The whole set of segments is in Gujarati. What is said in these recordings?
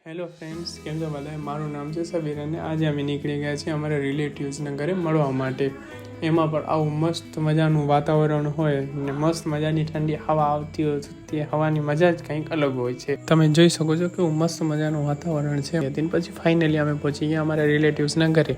હેલો ફ્રેન્ડ્સ, કેમ છો બધા? મારું નામ છે સબીર અને આજે અમે નીકળી ગયા છીએ અમારા રિલેટિવ્સના ઘરે મળવા માટે. એમાં પણ આવું મસ્ત મજાનું વાતાવરણ હોય ને મસ્ત મજાની ઠંડી હવા આવતી હોય તે હવાની મજા જ કંઈક અલગ હોય છે. તમે જોઈ શકો છો કેવું મસ્ત મજાનું વાતાવરણ છે. તેના પછી ફાઇનલી અમે પહોંચી ગયા અમારા રિલેટિવ્સના ઘરે.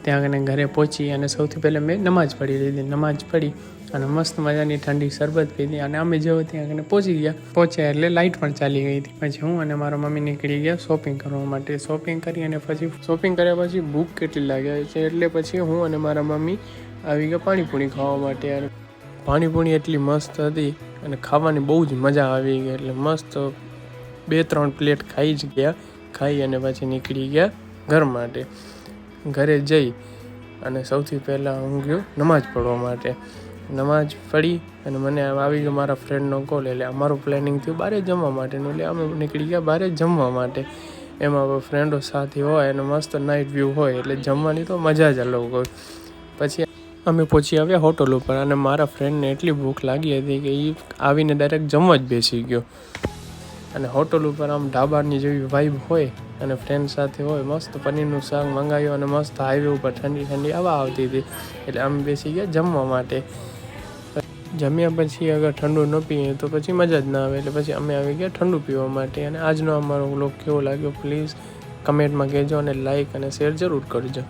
ત્યાં ઘરે પહોંચી અને સૌથી પહેલાં મેં નમાઝ પઢી લીધી. નમાઝ પઢી અને મસ્ત મજાની ઠંડી શરબત પીધી અને અમે જેવો ત્યાં પહોંચ્યા એટલે લાઇટ પણ ચાલી ગઈ હતી. પછી હું અને મારા મમ્મી નીકળી ગયા શોપિંગ કરવા માટે. શોપિંગ કરી અને પછી શોપિંગ કર્યા પછી ભૂખ કેટલી લાગે છે એટલે પછી હું અને મારા મમ્મી આવી ગયા પાણીપુરી ખાવા માટે. અને પાણીપુરી એટલી મસ્ત હતી અને ખાવાની બહુ જ મજા આવી ગઈ. એટલે મસ્ત 2-3 પ્લેટ ખાઈ જ ગયા. ખાઈ અને પછી નીકળી ગયા ઘર માટે. ઘરે જઈ અને સૌથી પહેલાં હું ગયો નમાઝ પઢવા માટે. નમાઝ પઢી અને મને આવી ગયો મારા ફ્રેન્ડનો કોલ. એટલે અમારું પ્લાનિંગ થયું બહાર જમવા માટેનું. એટલે અમે નીકળી ગયા બહાર જમવા માટે. એમાં ફ્રેન્ડો સાથે હોય અને મસ્ત નાઇટ વ્યૂ હોય એટલે જમવાની તો મજા જ અલગ હોય. પછી અમે પહોંચી આવ્યા હોટલ ઉપર અને મારા ફ્રેન્ડને એટલી ભૂખ લાગી હતી કે એ આવીને ડાયરેક્ટ જમવા જ બેસી ગયો. અને હોટલ ઉપર આમ ઢાબાની જેવી વાઇબ હોય અને ફ્રેન્ડ સાથે હોય. મસ્ત પનીરનું શાક મંગાવ્યું અને મસ્ત હાઈવે ઉપર ઠંડી ઠંડી હવા આવતી હતી એટલે અમે બેસી ગયા જમવા માટે. જમ્યા પછી અગર ઠંડુ ન પીએ તો પછી મજા જ ના આવે. એટલે પછી અમે આવી ગયા ઠંડુ પીવા માટે. અને આજનો અમારો વ્લોગ કેવો લાગ્યો પ્લીઝ કમેન્ટમાં કહેજો અને લાઇક અને શેર જરૂર કરજો.